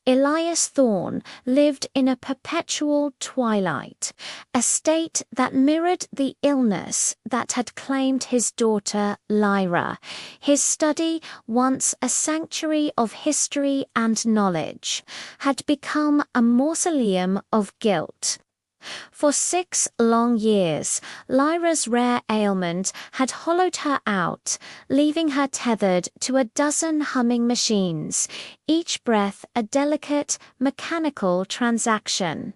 Elias Thorne lived in a perpetual twilight, a state that mirrored the illness that had claimed his daughter Lyra, his study, once a sanctuary of history and knowledge, had become a mausoleum of guilt. For 6 long years, Lyra's rare ailment had hollowed her out, leaving her tethered to a dozen humming machines, each breath a delicate, mechanical transaction.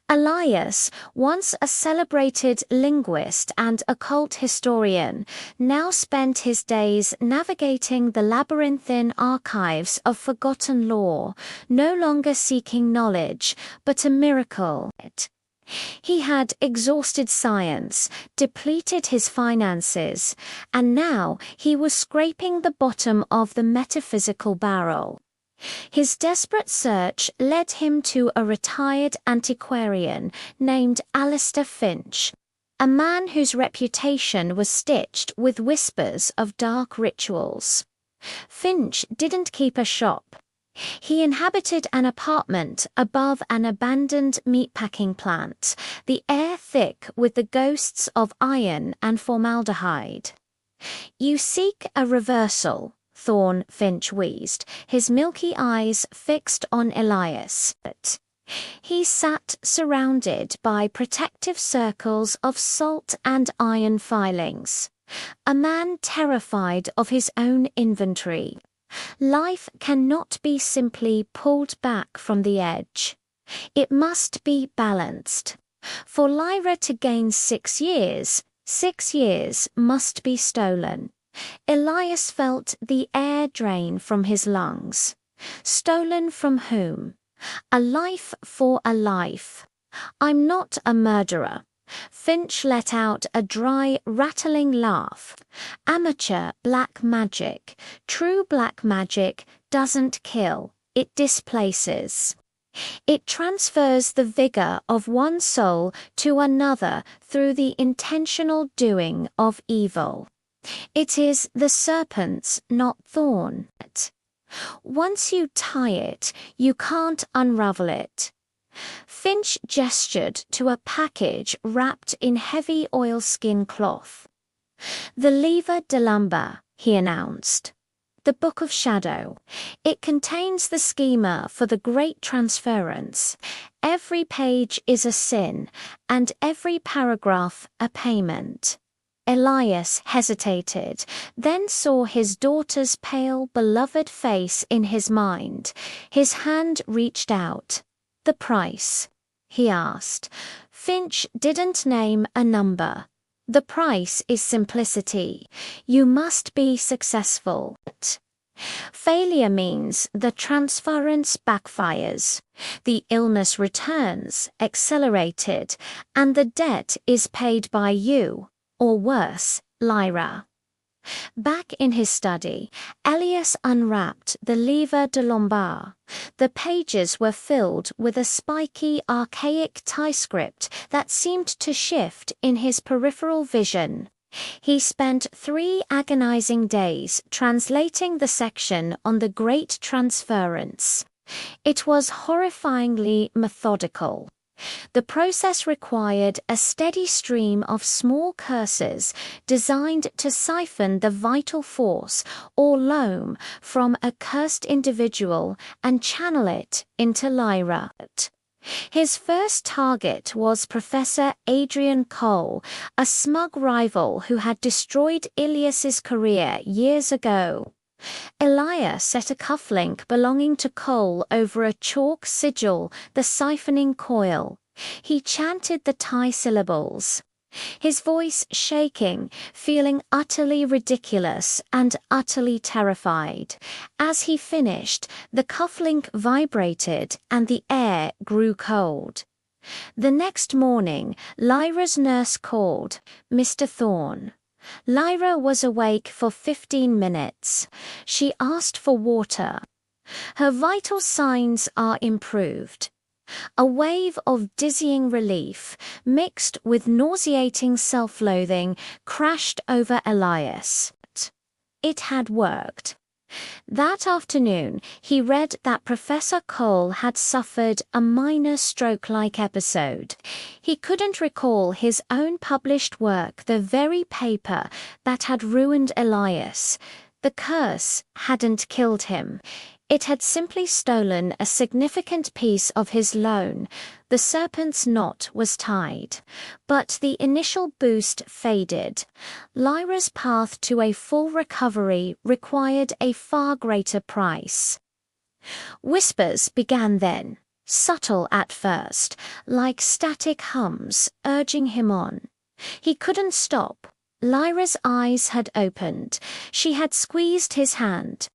Elias, once a celebrated linguist and occult historian, now spent his days navigating the labyrinthine archives of forgotten lore, no longer seeking knowledge, but a miracle. He had exhausted science, depleted his finances, and now he was scraping the bottom of the metaphysical barrel. His desperate search led him to a retired antiquarian named Alistair Finch, a man whose reputation was stitched with whispers of dark rituals. Finch didn't keep a shop. He inhabited an apartment above an abandoned meatpacking plant, the air thick with the ghosts of iron and formaldehyde. "You seek a reversal," Thorne, Finch wheezed, his milky eyes fixed on Elias. He sat surrounded by protective circles of salt and iron filings, a man terrified of his own inventory. Life cannot be simply pulled back from the edge. It must be balanced. For Lyra to gain 6 years, 6 years must be stolen. Elias felt the air drain from his lungs. Stolen from whom? A life for a life. "I'm not a murderer." Finch let out a dry, rattling laugh. "Amateur black magic. True black magic doesn't kill, it displaces. It transfers the vigor of one soul to another through the intentional doing of evil. It is the serpent's, not thorn. Once you tie it, you can't unravel it." Finch gestured to a package wrapped in heavy oilskin cloth. "The Livre de l'Ombre," he announced. "The Book of Shadow. It contains the schema for the Great Transference. Every page is a sin, and every paragraph a payment." Elias hesitated, then saw his daughter's pale, beloved face in his mind. His hand reached out. "The price?" he asked. Finch didn't name a number. "The price is simplicity. You must be successful. Failure means the transference backfires. The illness returns, accelerated, and the debt is paid by you, or worse, Lyra." Back in his study, Elias unwrapped the Livre de l'Ombre. The pages were filled with a spiky, archaic typescript that seemed to shift in his peripheral vision. He spent 3 agonizing days translating the section on the Great Transference. It was horrifyingly methodical. The process required a steady stream of small cursors designed to siphon the vital force, or loam, from a cursed individual and channel it into Lyra. His first target was Professor Adrian Cole, a smug rival who had destroyed Elias's career years ago. Elias set a cufflink belonging to Cole over a chalk sigil, the siphoning coil. He chanted the Thai syllables, his voice shaking, feeling utterly ridiculous and utterly terrified. As he finished, the cufflink vibrated and the air grew cold. The next morning, Lyra's nurse called, "Mr. Thorne." Lyra was awake for 15 minutes. She asked for water. "Her vital signs are improved." A wave of dizzying relief, mixed with nauseating self-loathing, crashed over Elias. It had worked. That afternoon, he read that Professor Cole had suffered a minor stroke-like episode. He couldn't recall his own published work, the very paper that had ruined Elias. The curse hadn't killed him. It had simply stolen a significant piece of his loan. The Serpent's knot was tied. But the initial boost faded. Lyra's path to a full recovery required a far greater price. Whispers began then, subtle at first, like static hums, urging him on. He couldn't stop. Lyra's eyes had opened. She had squeezed his hand.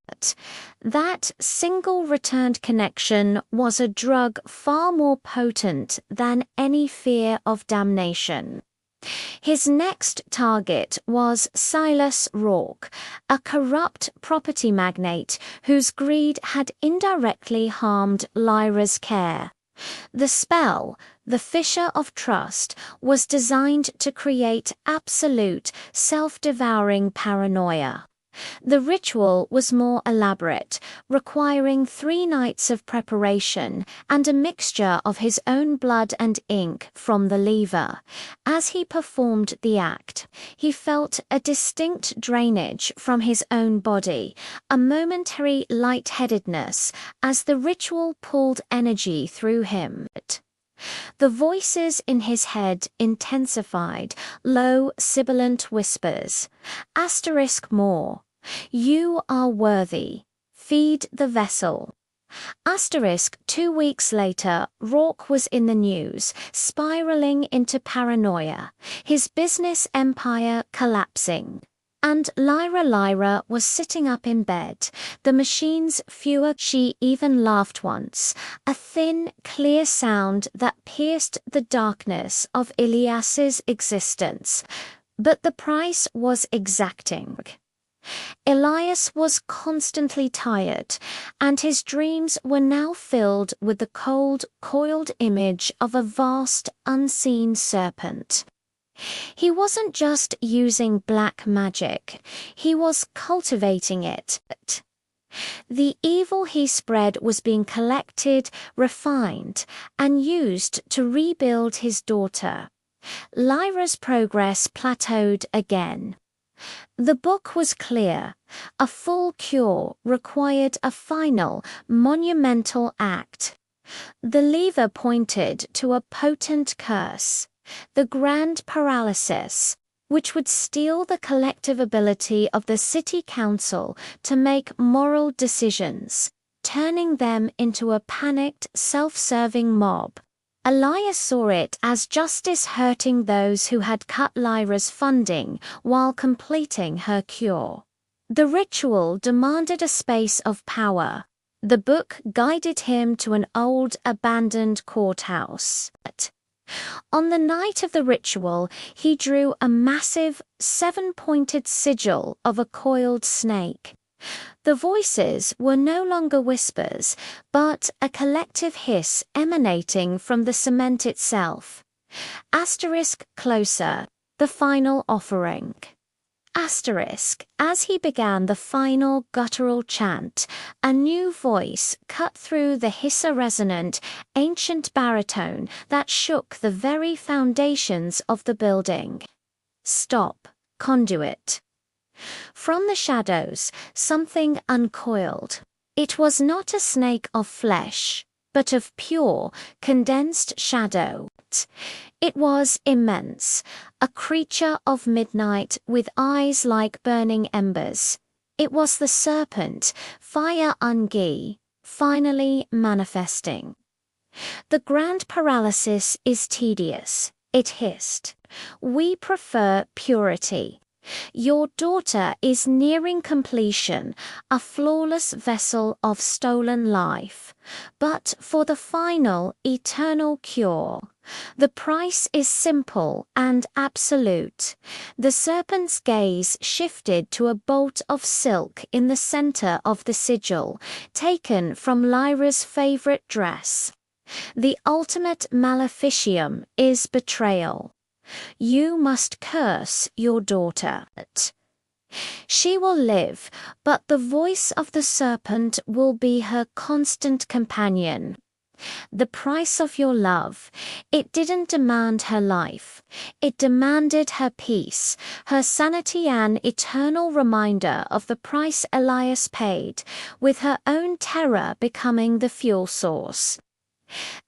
That single returned connection was a drug far more potent than any fear of damnation. His next target was Silas Rourke, a corrupt property magnate whose greed had indirectly harmed Lyra's care. The spell, the fissure of trust, was designed to create absolute, self-devouring paranoia. The ritual was more elaborate, requiring 3 nights of preparation and a mixture of his own blood and ink from the Livre. As he performed the act, he felt a distinct drainage from his own body, a momentary lightheadedness as the ritual pulled energy through him. The voices in his head intensified, low, sibilant whispers. More. You are worthy. Feed the vessel. 2 weeks later, Rourke was in the news, spiraling into paranoia, his business empire collapsing. And Lyra was sitting up in bed, the machine's fewer. She even laughed once, a thin, clear sound that pierced the darkness of Elias's existence. But the price was exacting. Elias was constantly tired, and his dreams were now filled with the cold, coiled image of a vast, unseen serpent. He wasn't just using black magic, he was cultivating it. The evil he spread was being collected, refined, and used to rebuild his daughter. Lyra's progress plateaued again. The book was clear. A full cure required a final, monumental act. The Livre pointed to a potent curse, the grand paralysis, which would steal the collective ability of the city council to make moral decisions, turning them into a panicked, self-serving mob. Elias saw it as justice hurting those who had cut Lyra's funding while completing her cure. The ritual demanded a space of power. The book guided him to an old, abandoned courthouse. On the night of the ritual, he drew a massive, 7-pointed sigil of a coiled snake. The voices were no longer whispers, but a collective hiss emanating from the cement itself. Closer, the final offering. As he began the final guttural chant, a new voice cut through the hiss-resonant, ancient baritone that shook the very foundations of the building. Stop, conduit. From the shadows, something uncoiled. It was not a snake of flesh, but of pure, condensed shadow. It was immense, a creature of midnight with eyes like burning embers. It was the serpent, Phaya Ngú, finally manifesting. The grand paralysis is tedious, it hissed. We prefer purity. Your daughter is nearing completion, a flawless vessel of stolen life. But for the final, eternal cure, the price is simple and absolute. The serpent's gaze shifted to a bolt of silk in the center of the sigil, taken from Lyra's favorite dress. The ultimate maleficium is betrayal. You must curse your daughter. She will live, but the voice of the serpent will be her constant companion. The price of your love. It didn't demand her life. It demanded her peace, her sanity, an eternal reminder of the price Elias paid, with her own terror becoming the fuel source.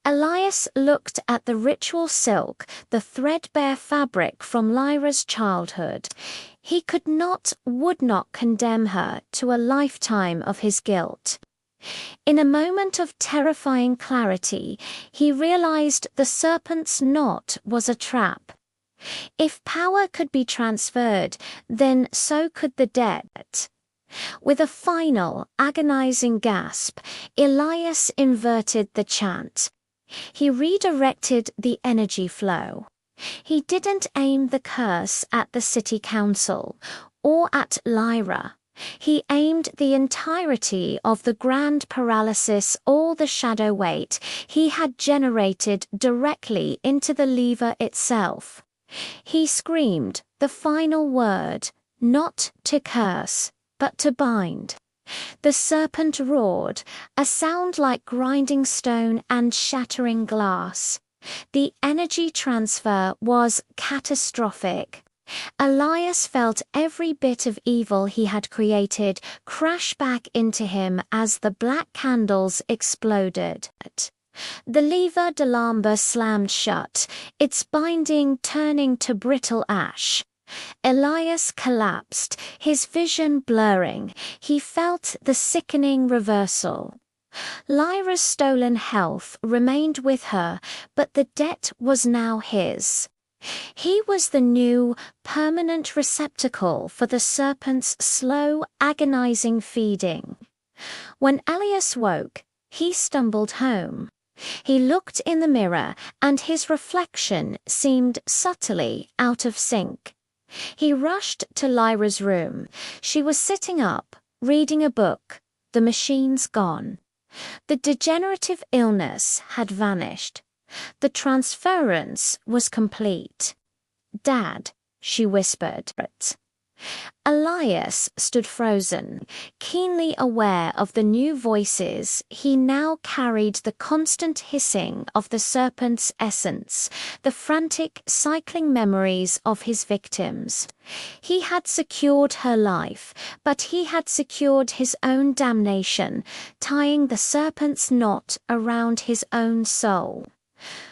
Elias looked at the ritual silk, the threadbare fabric from Lyra's childhood. He could not, would not condemn her to a lifetime of his guilt. In a moment of terrifying clarity, he realized the serpent's knot was a trap. If power could be transferred, then so could the debt. With a final, agonizing gasp, Elias inverted the chant. He redirected the energy flow. He didn't aim the curse at the city council or at Lyra. He aimed the entirety of the grand paralysis, all the shadow weight he had generated, directly into the Livre itself. He screamed the final word, not to curse, but to bind. The serpent roared, a sound like grinding stone and shattering glass. The energy transfer was catastrophic. Elias felt every bit of evil he had created crash back into him as the black candles exploded. The Livre de l'Ombre slammed shut, its binding turning to brittle ash. Elias collapsed, his vision blurring. He felt the sickening reversal. Lyra's stolen health remained with her, but the debt was now his. He was the new, permanent receptacle for the serpent's slow, agonizing feeding. When Elias woke, he stumbled home. He looked in the mirror, and his reflection seemed subtly out of sync. He rushed to Lyra's room. She was sitting up, reading a book, the machines gone. The degenerative illness had vanished. The transference was complete. "Dad," she whispered. Elias stood frozen, keenly aware of the new voices. He now carried the constant hissing of the serpent's essence, the frantic, cycling memories of his victims. He had secured her life, but he had secured his own damnation, tying the serpent's knot around his own soul.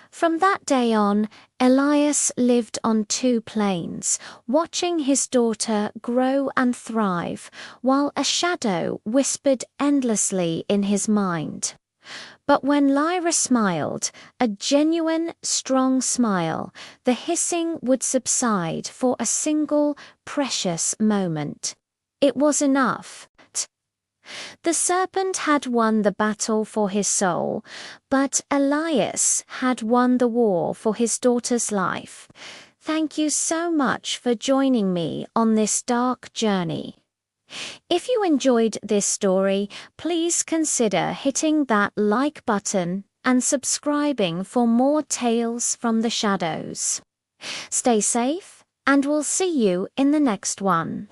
From that day on, Elias lived on two planes, watching his daughter grow and thrive, while a shadow whispered endlessly in his mind. But when Lyra smiled, a genuine, strong smile, the hissing would subside for a single, precious moment. It was enough. The serpent had won the battle for his soul, but Elias had won the war for his daughter's life. Thank you so much for joining me on this dark journey. If you enjoyed this story, please consider hitting that like button and subscribing for more tales from the shadows. Stay safe, and we'll see you in the next one.